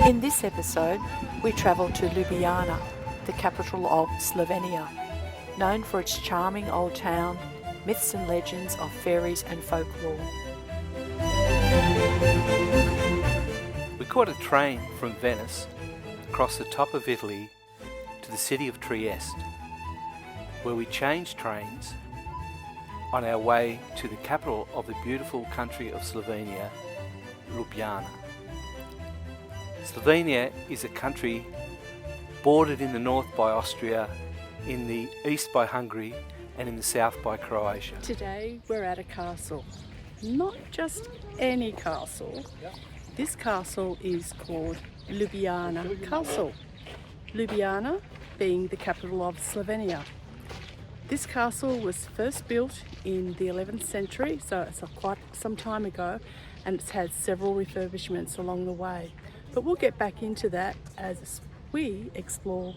In this episode, we travel to Ljubljana, the capital of Slovenia, known for its charming old town, myths and legends of fairies and folklore. We caught a train from Venice across the top of Italy to the city of Trieste, where we changed trains on our way to the capital of the beautiful country of Slovenia, Ljubljana. Slovenia is a country bordered in the north by Austria, in the east by Hungary, and in the south by Croatia. Today we're at a castle. Not just any castle. This castle is called Ljubljana Castle. Ljubljana being the capital of Slovenia. This castle was first built in the 11th century, so it's quite some time ago, and it's had several refurbishments along the way. But we'll get back into that as we explore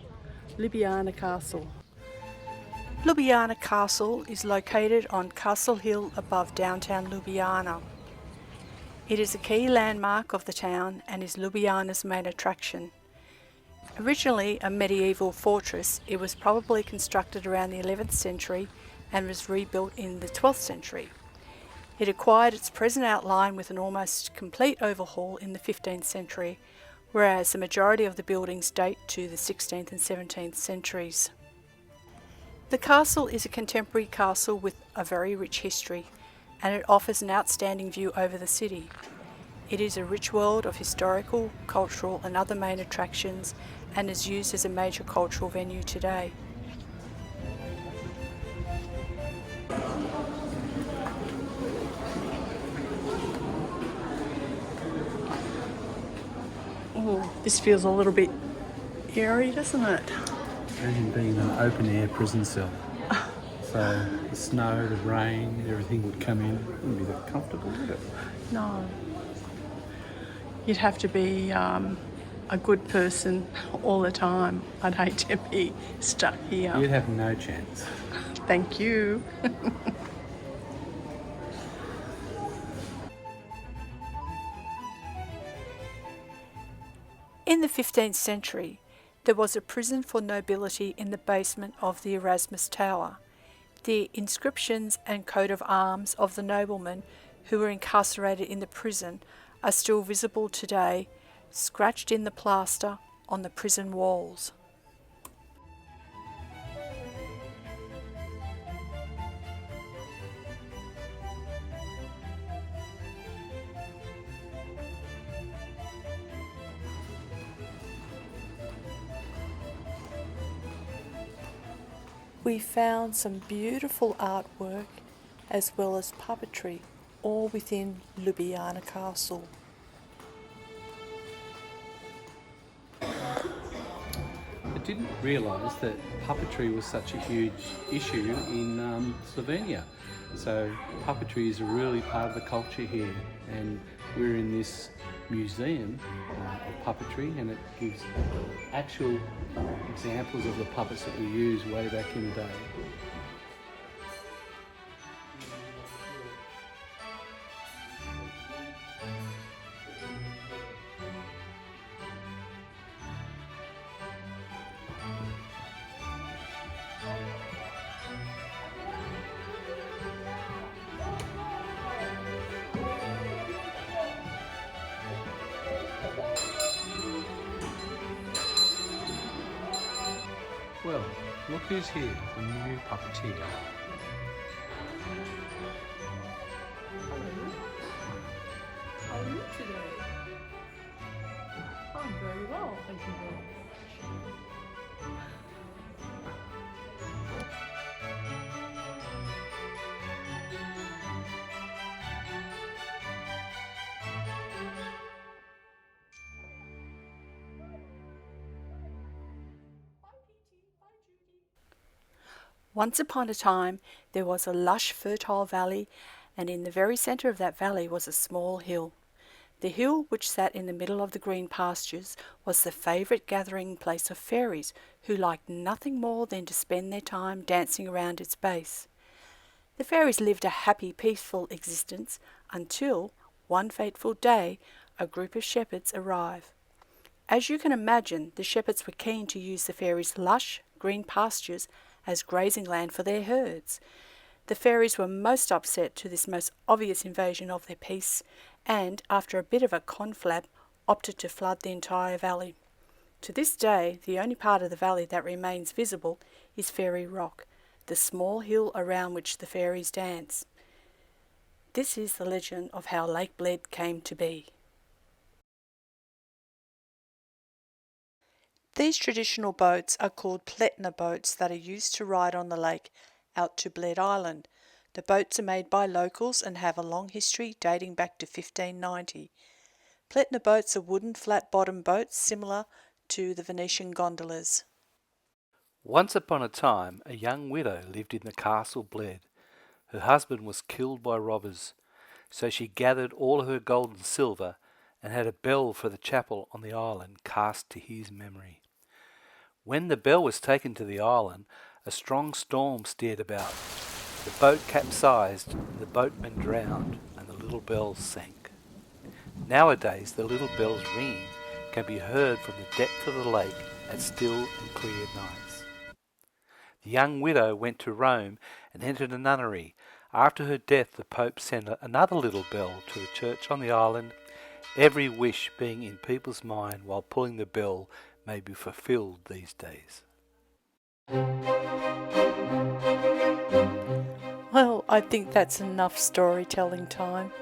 Ljubljana Castle. Ljubljana Castle is located on Castle Hill above downtown Ljubljana. It is a key landmark of the town and is Ljubljana's main attraction. Originally a medieval fortress, it was probably constructed around the 11th century and was rebuilt in the 12th century. It acquired its present outline with an almost complete overhaul in the 15th century, whereas the majority of the buildings date to the 16th and 17th centuries. The castle is a contemporary castle with a very rich history, and it offers an outstanding view over the city. It is a rich world of historical, cultural and other main attractions, and is used as a major cultural venue today. Oh, this feels a little bit eerie, doesn't it? Imagine being in an open-air prison cell. So the snow, the rain, everything would come in. It wouldn't be that comfortable, would it? No. You'd have to be a good person all the time. I'd hate to be stuck here. You'd have no chance. Thank you. In the 15th century, there was a prison for nobility in the basement of the Erasmus Tower. The inscriptions and coat of arms of the noblemen who were incarcerated in the prison are still visible today, scratched in the plaster on the prison walls. We found some beautiful artwork as well as puppetry, all within Ljubljana Castle. I didn't realise that puppetry was such a huge issue in Slovenia. So puppetry is a really part of the culture here, and we're in this museum of puppetry, and it gives actual examples of the puppets that we used way back in the day. Well, look who's here, the new puppeteer. How are you today? I'm very well, thank you very much. Once upon a time, there was a lush, fertile valley, and in the very centre of that valley was a small hill. The hill, which sat in the middle of the green pastures, was the favourite gathering place of fairies, who liked nothing more than to spend their time dancing around its base. The fairies lived a happy, peaceful existence until, one fateful day, a group of shepherds arrive. As you can imagine, the shepherds were keen to use the fairies' lush, green pastures as grazing land for their herds. The fairies were most upset to this most obvious invasion of their peace, and, after a bit of a conflab, opted to flood the entire valley. To this day, the only part of the valley that remains visible is Fairy Rock, the small hill around which the fairies dance. This is the legend of how Lake Bled came to be. These traditional boats are called Pletna boats that are used to ride on the lake out to Bled Island. The boats are made by locals and have a long history dating back to 1590. Pletna boats are wooden flat-bottomed boats similar to the Venetian gondolas. Once upon a time, a young widow lived in the castle Bled. Her husband was killed by robbers, so she gathered all her gold and silver and had a bell for the chapel on the island cast to his memory. When the bell was taken to the island, a strong storm steered about. The boat capsized, the boatmen drowned, and the little bell sank. Nowadays, the little bell's ringing can be heard from the depth of the lake at still and clear nights. The young widow went to Rome and entered a nunnery. After her death, the Pope sent another little bell to the church on the island, every wish being in people's mind while pulling the bell may be fulfilled these days. Well, I think that's enough storytelling time,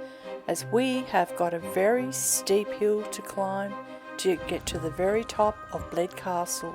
as we have got a very steep hill to climb to get to the very top of Bled Castle.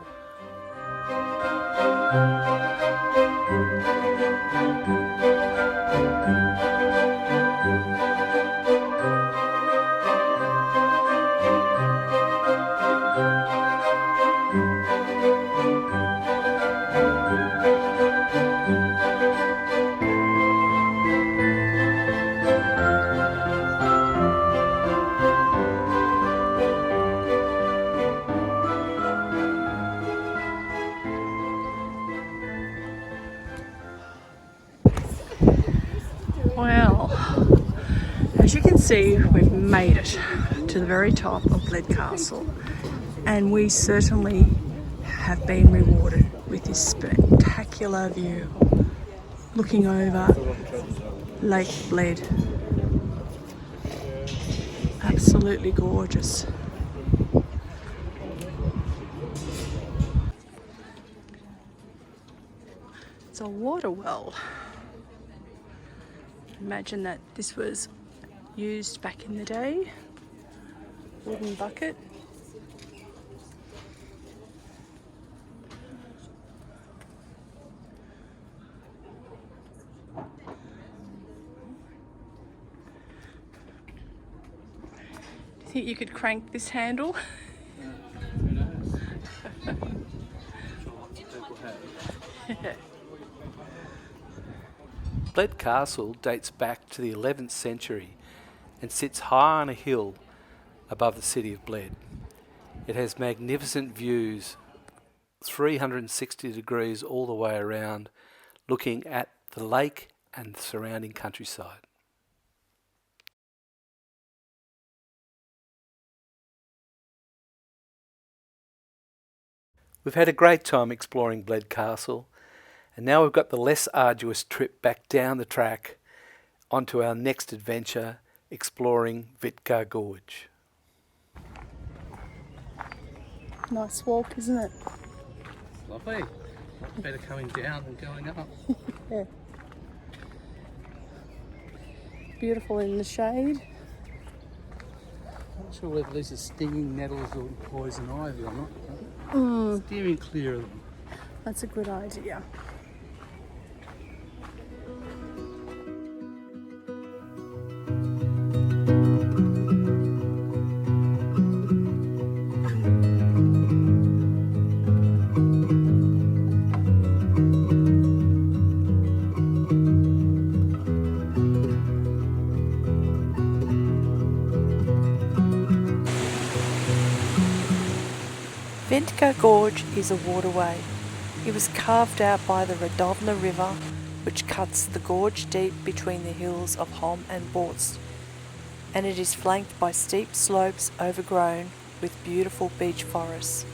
Well, as you can see, we've made it to the very top of Bled Castle, and we certainly have been rewarded with this spectacular view looking over Lake Bled. Absolutely gorgeous. It's a water well. Imagine that this was used back in the day. Wooden bucket. Do you think you could crank this handle? Bled Castle dates back to the 11th century and sits high on a hill above the city of Bled. It has magnificent views, 360 degrees all the way around, looking at the lake and the surrounding countryside. We've had a great time exploring Bled Castle, and now we've got the less arduous trip back down the track onto our next adventure, exploring Vitkar Gorge. Nice walk, isn't it? Lovely. Better coming down than going up. Yeah. Beautiful in the shade. I'm not sure whether these are stinging nettles or poison ivy or not. Steering clear of them. That's a good idea. Vintgar Gorge is a waterway. It was carved out by the Radovna River, which cuts the gorge deep between the hills of Holm and Borst, and it is flanked by steep slopes overgrown with beautiful beech forests.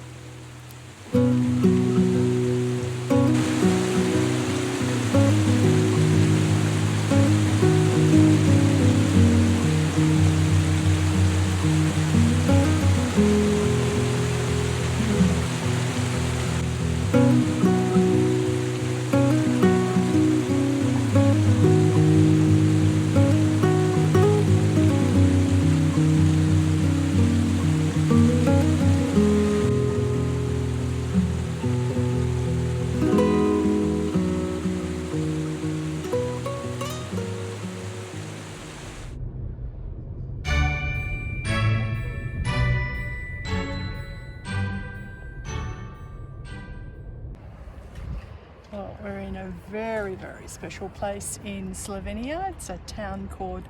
Well, we're in a very, very special place in Slovenia. It's a town called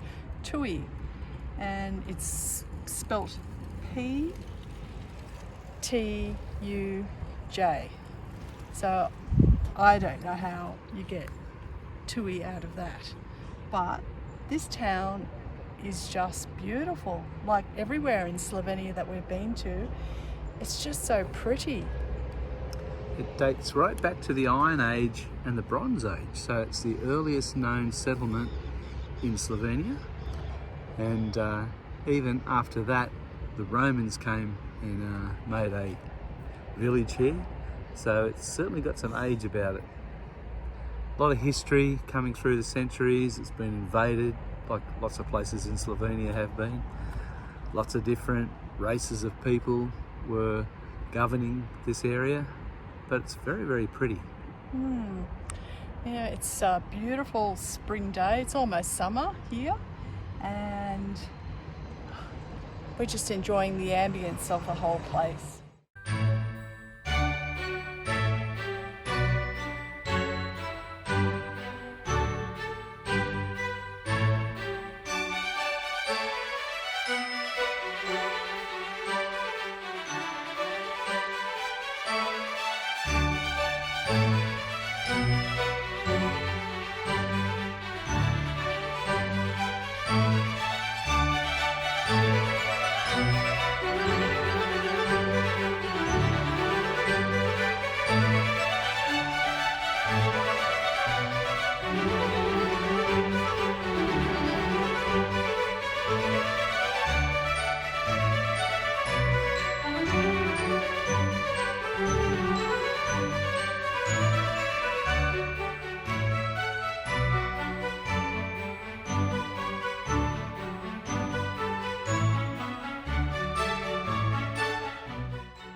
Ptuj, and it's spelt P-T-U-J. So I don't know how you get Ptuj out of that, but this town is just beautiful. Like everywhere in Slovenia that we've been to, it's just so pretty. It dates right back to the Iron Age and the Bronze Age, so it's the earliest known settlement in Slovenia. And even after that, the Romans came and made a village here, so it's certainly got some age about it. A lot of history coming through the centuries. It's been invaded, like lots of places in Slovenia have been. Lots of different races of people were governing this area, but it's very, very pretty. Yeah, it's a beautiful spring day. It's almost summer here, and we're just enjoying the ambience of the whole place.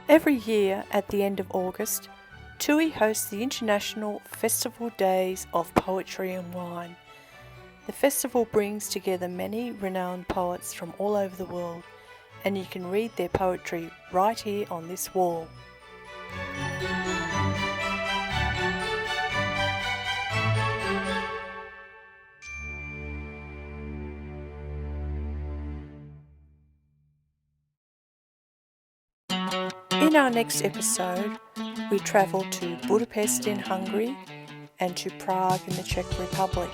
Every year at the end of August, Ptuj hosts the International Festival Days of Poetry and Wine. The festival brings together many renowned poets from all over the world, and you can read their poetry right here on this wall. In our next episode, we travel to Budapest in Hungary and to Prague in the Czech Republic.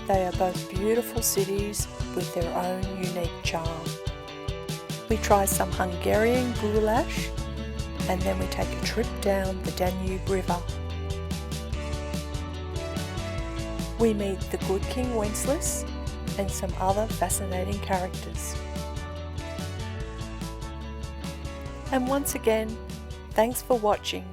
They are both beautiful cities with their own unique charm. We try some Hungarian goulash, and then we take a trip down the Danube River. We meet the good King Wenceslas and some other fascinating characters. And once again, thanks for watching.